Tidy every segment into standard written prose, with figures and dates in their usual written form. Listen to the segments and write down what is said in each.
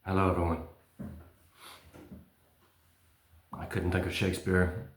Hello, everyone. I couldn't think of Shakespeare.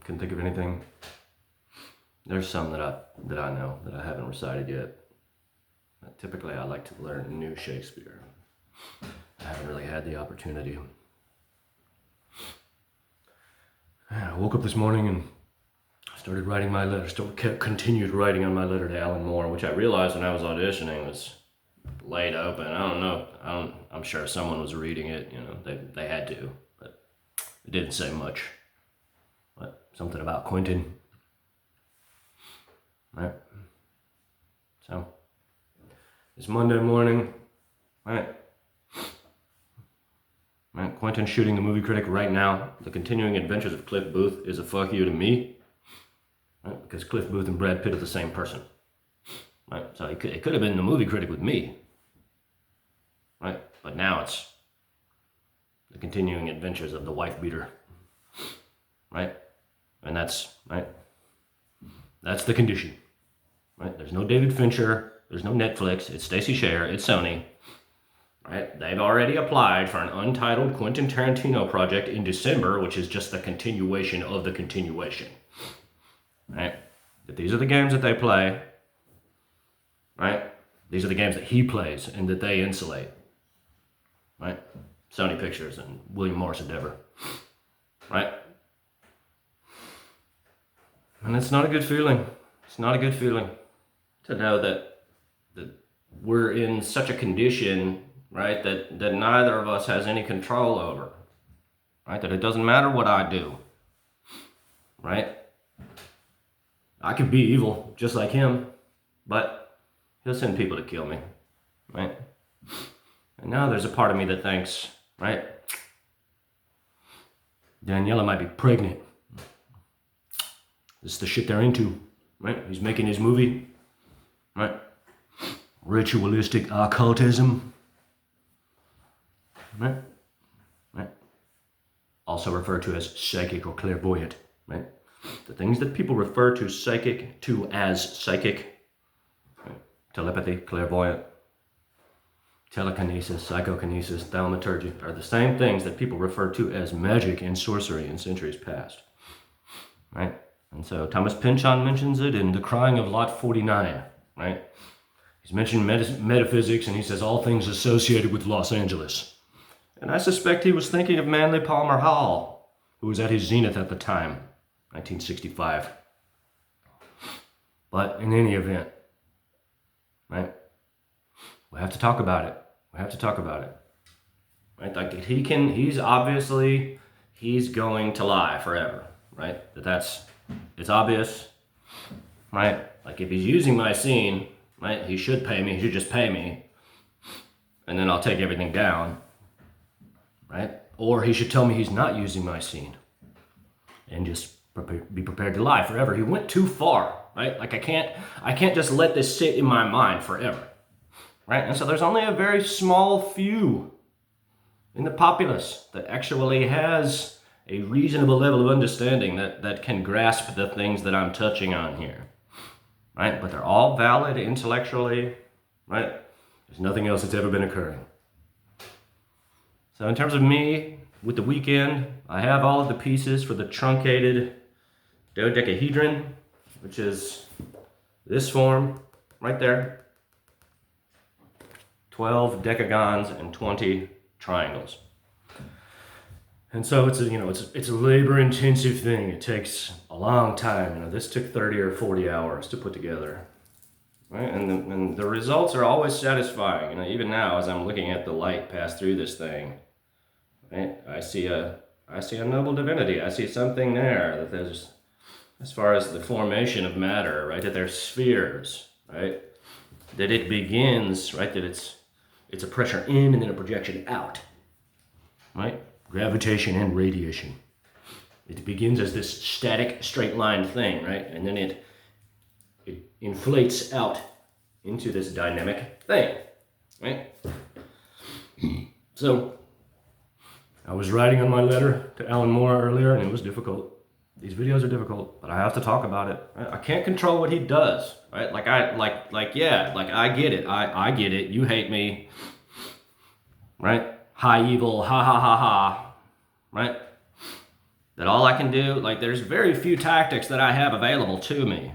Couldn't think of anything. There's some that I know that I haven't recited yet. Typically, I like to learn new Shakespeare. I haven't really had the opportunity. I woke up this morning and started writing my letter. Continued writing on my letter to Alan Moore, which I realized when I was auditioning was laid open. I don't know. I'm sure someone was reading it. You know, they had to, but it didn't say much. But something about Quentin. Right. So it's Monday morning. Right. Quentin's shooting the movie Critic right now. The continuing adventures of Cliff Booth is a fuck you to me. Right? Because Cliff Booth and Brad Pitt are the same person. Right? So it could have been the movie Critic with me. Right? But now it's the continuing adventures of the wife beater. Right? And that's the condition. Right? There's no David Fincher, there's no Netflix, it's Stacey Sher, it's Sony. Right? They've already applied for an untitled Quentin Tarantino project in December, which is just the continuation of the continuation. Right? That these are the games that they play. Right? These are the games that he plays and that they insulate. Right? Sony Pictures and William Morris Endeavor. Right? And it's not a good feeling. It's not a good feeling to know that we're in such a condition, right, that neither of us has any control over. Right? That it doesn't matter what I do. Right? I could be evil just like him, but he'll send people to kill me. Right? And now there's a part of me that thinks, right, Daniela might be pregnant. This is the shit they're into, right? He's making his movie, right? Ritualistic occultism, right? Right? Also referred to as psychic or clairvoyant, right? The things that people refer to as psychic, right? Telepathy, clairvoyant, telekinesis, psychokinesis, thaumaturgy are the same things that people refer to as magic and sorcery in centuries past, right? And so Thomas Pynchon mentions it in The Crying of Lot 49, right? He's mentioned metaphysics, and he says all things associated with Los Angeles. And I suspect he was thinking of Manly Palmer Hall, who was at his zenith at the time, 1965. But in any event, right? We have to talk about it. We have to talk about it. Right? Like he's going to lie forever, right? It's obvious, right? Like if he's using my scene, right, he should pay me, he should just pay me, and then I'll take everything down, right? Or he should tell me he's not using my scene and just be prepared to lie forever. He went too far, right? Like I can't just let this sit in my mind forever, right? And so there's only a very small few in the populace that actually has a reasonable level of understanding that can grasp the things that I'm touching on here, right? But they're all valid intellectually, right? There's nothing else that's ever been occurring. So in terms of me, with the weekend, I have all of the pieces for the truncated dodecahedron, which is this form right there. 12 decagons and 20 triangles. And so it's a labor-intensive thing. It takes a long time. This took 30 or 40 hours to put together, right? And the results are always satisfying. Even now, as I'm looking at the light pass through this thing, right? I see a noble divinity. I see something there that there's, as far as the formation of matter, right? That there's spheres, right? That it begins, right? That it's a pressure in and then a projection out, right? Gravitation and radiation. It begins as this static, straight-line thing, right? And then it inflates out into this dynamic thing, right? So, I was writing on my letter to Alan Moore earlier, and it was difficult. These videos are difficult, but I have to talk about it. Right? I can't control what he does, right? I get it. I get it. You hate me, right? high evil, ha ha ha ha, right? That all I can do, like there's very few tactics that I have available to me,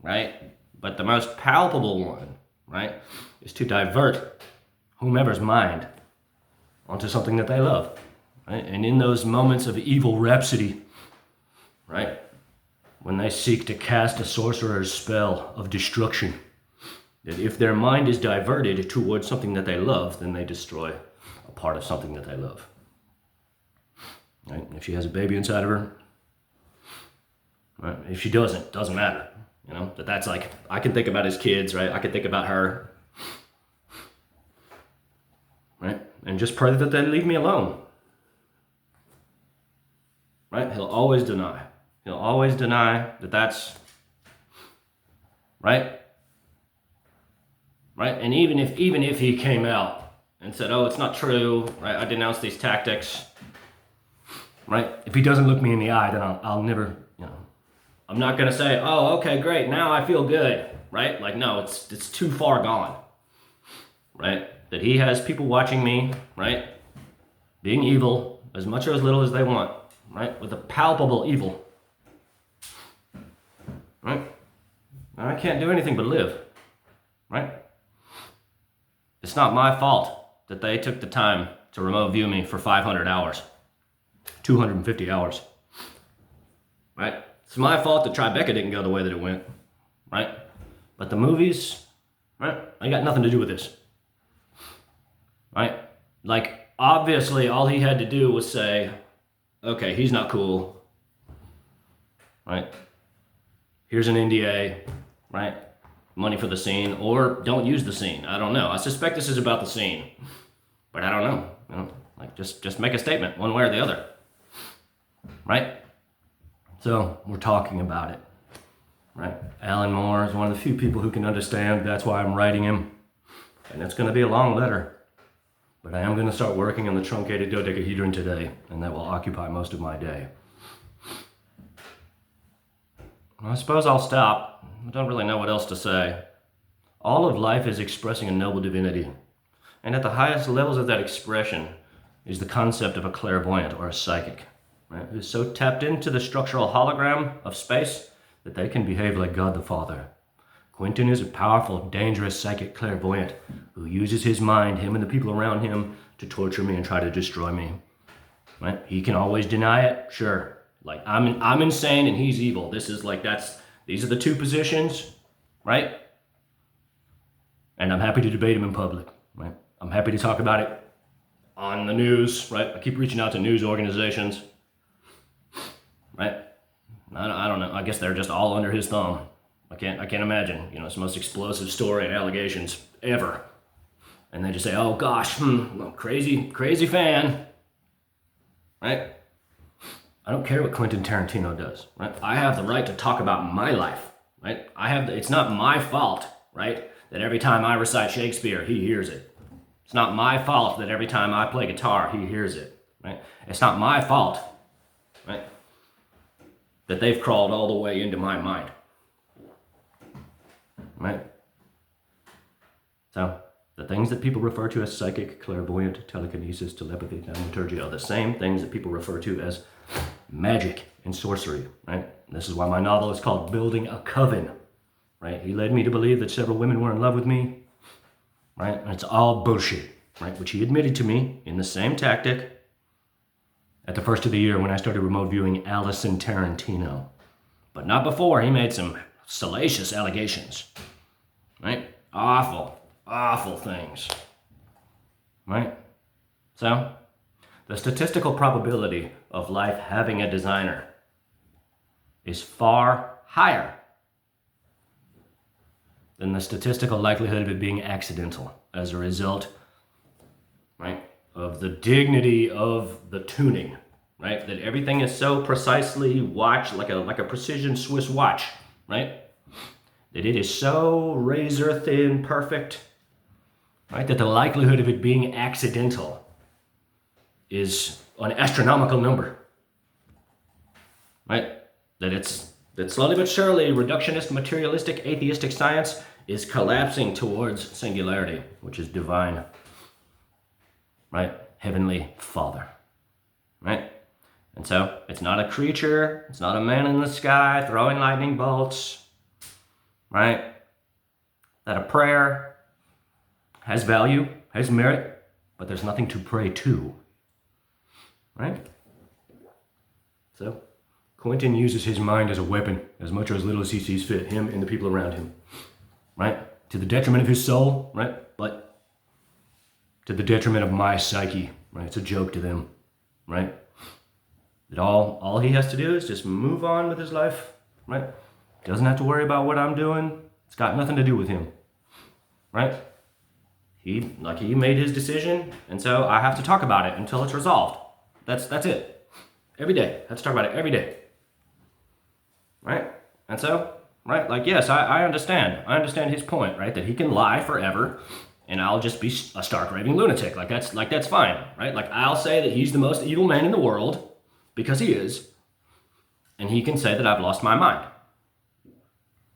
right? But the most palpable one, right, is to divert whomever's mind onto something that they love, right? And in those moments of evil rhapsody, right, when they seek to cast a sorcerer's spell of destruction, that if their mind is diverted towards something that they love, then they destroy a part of something that they love. Right? If she has a baby inside of her, right? If she doesn't matter. You know, that's like, I can think about his kids, right? I can think about her, right? And just pray that they leave me alone. Right? He'll always deny. He'll always deny that that's right. Right? And even if he came out and said, "Oh, it's not true," right? I denounce these tactics. Right? If he doesn't look me in the eye, then I'll never, you know, I'm not gonna say, "Oh, okay, great, now I feel good," right? Like, no, it's too far gone, right? That he has people watching me, right? Being evil, as much or as little as they want, right? With a palpable evil, right? And I can't do anything but live, right? It's not my fault that they took the time to remote view me for 500 hours. 250 hours, right? It's my fault that Tribeca didn't go the way that it went, right? But the movies, right? I got nothing to do with this, right? Like, obviously, all he had to do was say, okay, he's not cool, right? Here's an NDA, right? Money for the scene, or don't use the scene. I don't know. I suspect this is about the scene, but I don't know. You know, like, just make a statement, one way or the other. Right? So we're talking about it, right? Alan Moore is one of the few people who can understand. That's why I'm writing him. And it's going to be a long letter. But I am going to start working on the truncated dodecahedron today, and that will occupy most of my day. I suppose I'll stop. I don't really know what else to say. All of life is expressing a noble divinity. And at the highest levels of that expression is the concept of a clairvoyant or a psychic. Right, who's so tapped into the structural hologram of space that they can behave like God the Father. Quentin is a powerful, dangerous psychic clairvoyant who uses his mind, him and the people around him, to torture me and try to destroy me. Right? He can always deny it, sure. Like, I'm insane and he's evil. This is like, these are the two positions, right? And I'm happy to debate him in public, right? I'm happy to talk about it on the news, right? I keep reaching out to news organizations. Right? I don't know. I guess they're just all under his thumb. I can't imagine. You know, it's the most explosive story and allegations ever. And they just say, "Oh gosh, crazy fan." Right? I don't care what Quentin Tarantino does. Right? I have the right to talk about my life. Right? It's not my fault, right, that every time I recite Shakespeare, he hears it. It's not my fault that every time I play guitar, he hears it. Right? It's not my fault, right, that they've crawled all the way into my mind. Right? So, the things that people refer to as psychic, clairvoyant, telekinesis, telepathy, thaumaturgy are the same things that people refer to as magic and sorcery, right? And this is why my novel is called Building a Coven, right? He led me to believe that several women were in love with me, right? And it's all bullshit, right? Which he admitted to me in the same tactic at the first of the year when I started remote viewing Allison Tarantino. But not before. He made some salacious allegations, right? Awful things, right? So, the statistical probability of life having a designer is far higher than the statistical likelihood of it being accidental as a result, right, of the dignity of the tuning, right? That everything is so precisely watched, like a precision Swiss watch, right? That it is so razor thin perfect, right? That the likelihood of it being accidental is an astronomical number, right? That slowly but surely reductionist, materialistic, atheistic science is collapsing towards singularity, which is divine, right? Heavenly Father, right? And so it's not a creature, it's not a man in the sky throwing lightning bolts, right? That a prayer has value, has merit, but there's nothing to pray to, right? So Quentin uses his mind as a weapon as much or as little as he sees fit, him and the people around him, right? To the detriment of his soul, right? But to the detriment of my psyche, right? It's a joke to them, right? That all he has to do is just move on with his life, right? Doesn't have to worry about what I'm doing. It's got nothing to do with him, right? He made his decision, and so I have to talk about it until it's resolved. That's it. Every day, I have to talk about it every day, right? And so, right, like, yes, I understand. I understand his point, right? That he can lie forever, and I'll just be a stark raving lunatic. That's fine, right? Like, I'll say that he's the most evil man in the world, because he is, and he can say that I've lost my mind,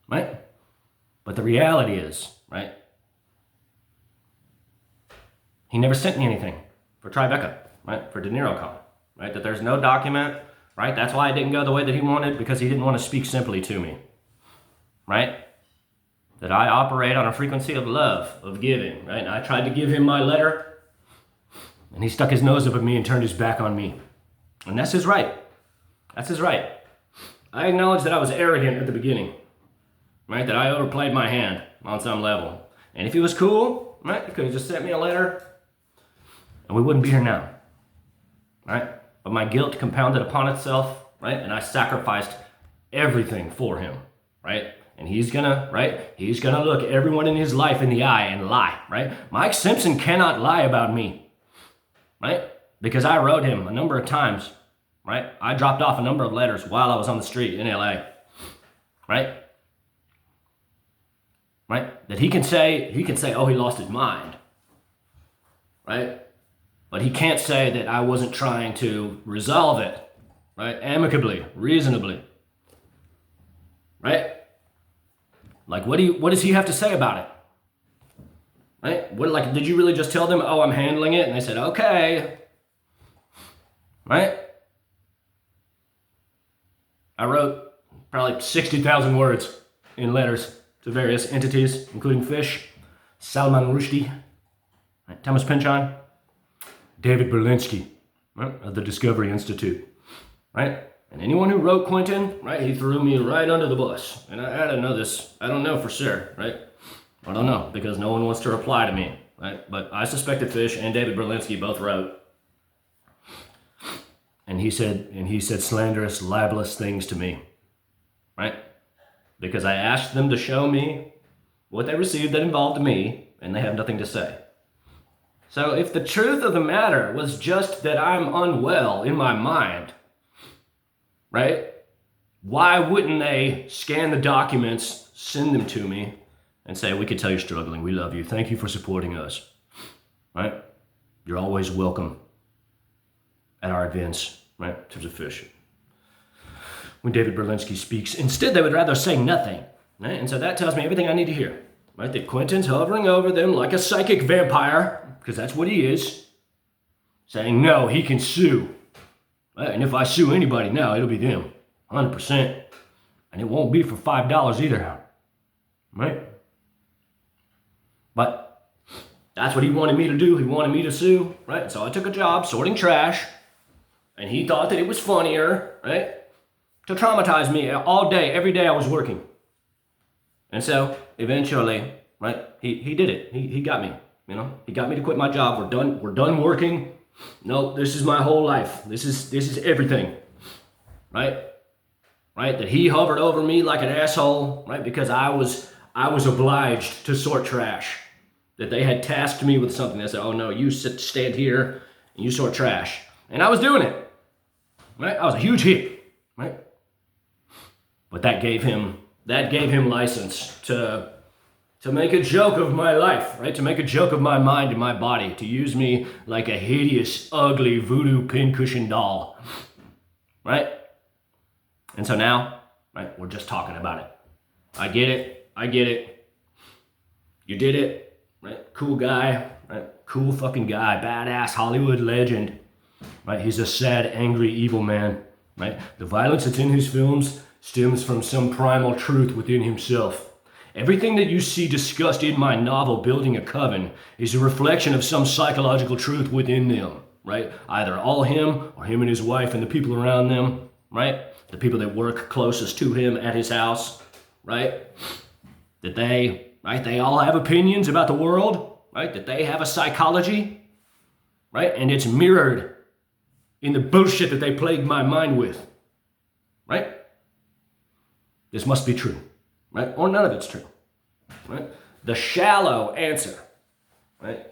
right? But the reality is, right, he never sent me anything for Tribeca, right, for De Niro Con, right, that there's no document, right? That's why I didn't go the way that he wanted, because he didn't want to speak simply to me, right? That I operate on a frequency of love, of giving, right? And I tried to give him my letter, and he stuck his nose up at me and turned his back on me. And that's his right. That's his right. I acknowledge that I was arrogant at the beginning, right? That I overplayed my hand on some level. And if he was cool, right, he could have just sent me a letter, and we wouldn't be here now, right? But my guilt compounded upon itself, right? And I sacrificed everything for him, right? And he's gonna look everyone in his life in the eye and lie, right? Mike Simpson cannot lie about me, right? Because I wrote him a number of times, right? I dropped off a number of letters while I was on the street in LA, right? Right? That he can say, oh, he lost his mind, right? But he can't say that I wasn't trying to resolve it, right? Amicably, reasonably, right? Like, what does he have to say about it? Right? Did you really just tell them, oh, I'm handling it? And they said, okay. Right? I wrote probably 60,000 words in letters to various entities, including Fish, Salman Rushdie, right? Thomas Pynchon, David Berlinski, right? Of the Discovery Institute, right? And anyone who wrote Quentin, right, he threw me right under the bus. And I don't know this. I don't know for sure, right? I don't know, because no one wants to reply to me, right? But I suspect that Fish and David Berlinski both wrote. And he said slanderous, libelous things to me, right? Because I asked them to show me what they received that involved me, and they have nothing to say. So if the truth of the matter was just that I'm unwell in my mind, right? Why wouldn't they scan the documents, send them to me, and say, we could tell you're struggling, we love you, thank you for supporting us, right? You're always welcome at our events, right, in terms of Fish. When David Berlinski speaks, instead they would rather say nothing, right? And so that tells me everything I need to hear, right? That Quentin's hovering over them like a psychic vampire, because that's what he is, saying, no, he can sue. Right? And if I sue anybody now, it'll be them, 100%. And it won't be for $5 either, right? But that's what he wanted me to do. He wanted me to sue, right? So I took a job sorting trash, and he thought that it was funnier, right, to traumatize me all day, every day I was working. And so eventually, right, he did it. He got me, you know. He got me to quit my job. We're done working. No, this is my whole life. This is everything, right? Right? That he hovered over me like an asshole, right? Because I was obliged to sort trash. That they had tasked me with something. They said, oh no, you stand here and you sort trash. And I was doing it, right? I was a huge hit, right? But that gave him license to make a joke of my life, right? To make a joke of my mind and my body, to use me like a hideous, ugly voodoo pincushion doll, right? And so now, right, we're just talking about it. I get it. You did it, right? Cool guy, right? Cool fucking guy, badass Hollywood legend, right? He's a sad, angry, evil man, right? The violence that's in his films stems from some primal truth within himself. Everything that you see discussed in my novel, Building a Coven, is a reflection of some psychological truth within them, right? Either all him or him and his wife and the people around them, right? The people that work closest to him at his house, right? That they all have opinions about the world, right? That they have a psychology, right? And it's mirrored in the bullshit that they plague my mind with, right? This must be true, right? Or none of it's true, right? The shallow answer, right?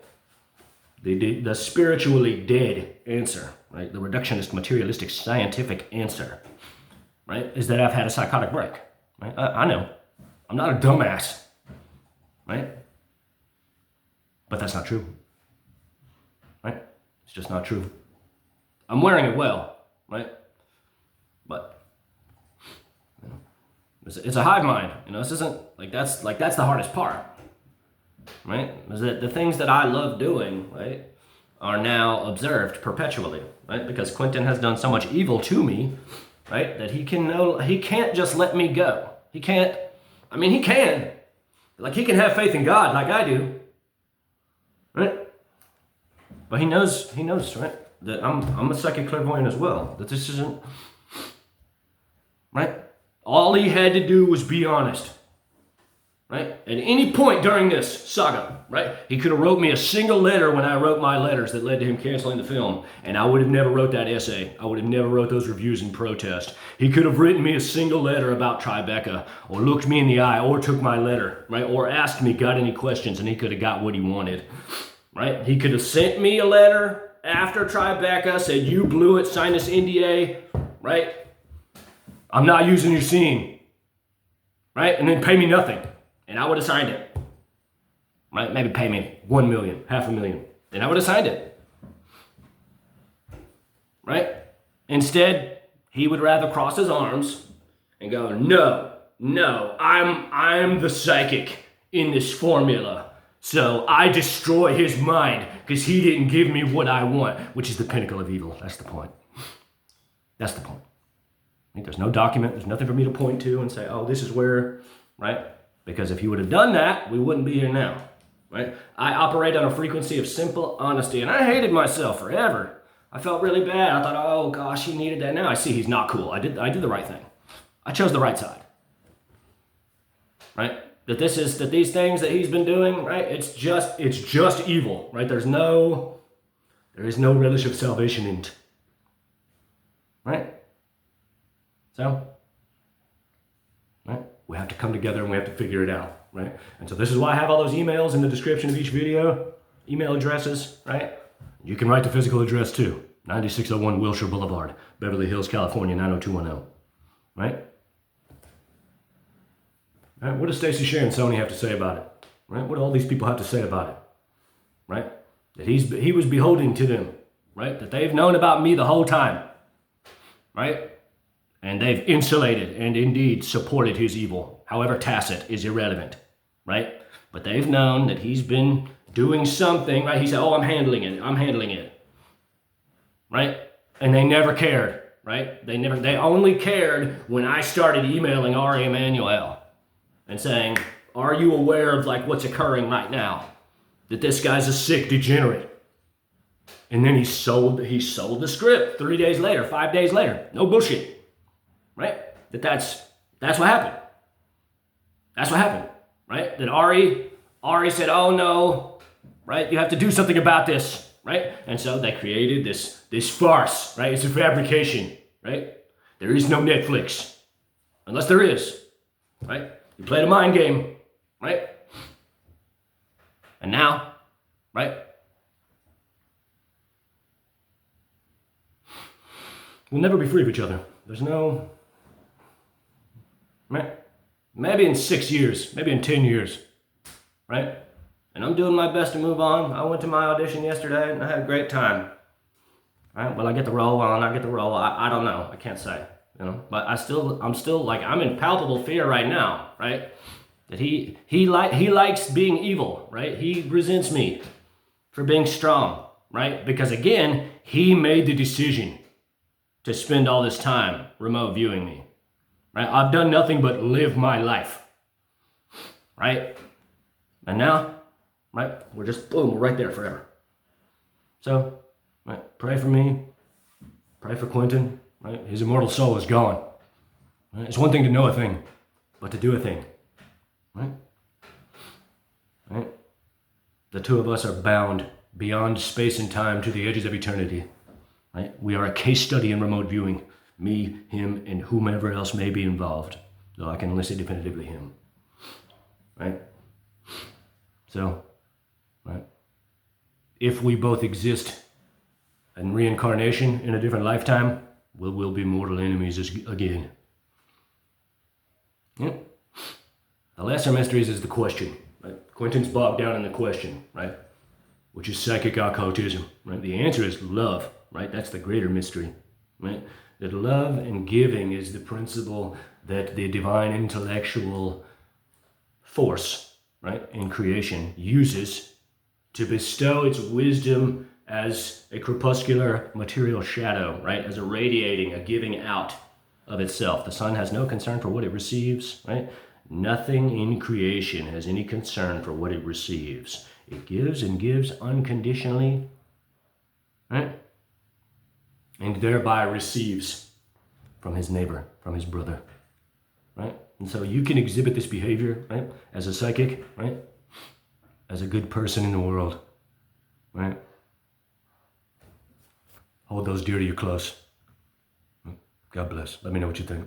The spiritually dead answer, right? The reductionist, materialistic, scientific answer, right? Is that I've had a psychotic break, right? I know. I'm not a dumbass, right? But that's not true, right? It's just not true. I'm wearing it well, right? But you know, it's a hive mind. You know, this isn't that's the hardest part, right? Is that the things that I love doing, right, are now observed perpetually, right? Because Quentin has done so much evil to me, right, that he can't just let me go. He can't. I mean, he can. Like, he can have faith in God like I do, right? But he knows, right, that I'm a psychic clairvoyant as well, that this isn't, right? All he had to do was be honest, right? At any point during this saga, right? He could have wrote me a single letter when I wrote my letters that led to him canceling the film, and I would have never wrote that essay. I would have never wrote those reviews in protest. He could have written me a single letter about Tribeca, or looked me in the eye, or took my letter, right? Or asked me, got any questions, and he could have got what he wanted, right? He could have sent me a letter after Tribeca, said, you blew it, sign this NDA, right? I'm not using your scene, right? And then pay me nothing. And I would have signed it, right? Maybe pay me $1 million, $500,000, and I would have signed it, right? Instead, he would rather cross his arms and go, no, I'm the psychic in this formula, so I destroy his mind because he didn't give me what I want, which is the pinnacle of evil. That's the point. That's the point. I think there's no document, there's nothing for me to point to and say, oh, this is where, right? Because if he would have done that, we wouldn't be here now, right? I operate on a frequency of simple honesty, and I hated myself forever. I felt really bad. I thought, oh gosh, he needed that. Now I see he's not cool. I did the right thing. I chose the right side, right? That these things that he's been doing, right? It's just evil, right? There is no relish of salvation in it, right? So, right? We have to come together and we have to figure it out, right? And so this is why I have all those emails in the description of each video, email addresses, right? You can write the physical address too, 9601 Wilshire Boulevard, Beverly Hills, California, 90210, right? Right? What does Stacey Sharon Sony have to say about it, right? What do all these people have to say about it, right? That he was beholden to them, right? That they've known about me the whole time, right? And they've insulated and indeed supported his evil, however tacit is irrelevant, right? But they've known that he's been doing something, right? He said, oh, I'm handling it, right? And they never cared, right? They only cared when I started emailing aemanuel and saying, are you aware of like what's occurring right now? That this guy's a sick degenerate. And then he sold the script 3 days later, 5 days later, no bullshit. Right? That's what happened. That's what happened, right? That Ari said, oh no, right? You have to do something about this, right? And so they created this farce, right? It's a fabrication, right? There is no Netflix, unless there is, right? You played a mind game, right? And now, right? We'll never be free of each other. There's no... Right? Maybe in 6 years, maybe in 10 years, right? And I'm doing my best to move on. I went to my audition yesterday and I had a great time. Right? Will I get the role? Will I not get the role? I don't know. I can't say, you know. But I'm still like, I'm in palpable fear right now, right? That he likes being evil, right? He resents me, for being strong, right? Because again, he made the decision to spend all this time remote viewing me, right? I've done nothing but live my life, right? And now, right, we're just, boom, right there forever. So, right, pray for me, pray for Quentin, right? His immortal soul is gone. Right? It's one thing to know a thing, but to do a thing, right? Right? The two of us are bound beyond space and time to the edges of eternity, right? We are a case study in remote viewing, me, him, and whomever else may be involved, though I can only say definitively him, right? So, right, if we both exist in reincarnation in a different lifetime, we'll be mortal enemies again. Yeah. The lesser mysteries is the question, right? Quentin's bogged down in the question, right? Which is psychic occultism, right? The answer is love, right? That's the greater mystery, right? That love and giving is the principle that the divine intellectual force, right, in creation uses to bestow its wisdom as a crepuscular material shadow, right, as a radiating, a giving out of itself. The sun has no concern for what it receives, right? Nothing in creation has any concern for what it receives. It gives and gives unconditionally, right? And thereby receives from his neighbor, from his brother, right? And so you can exhibit this behavior, right, as a psychic, right, as a good person in the world, right? Hold those dear to you close. God bless. Let me know what you think.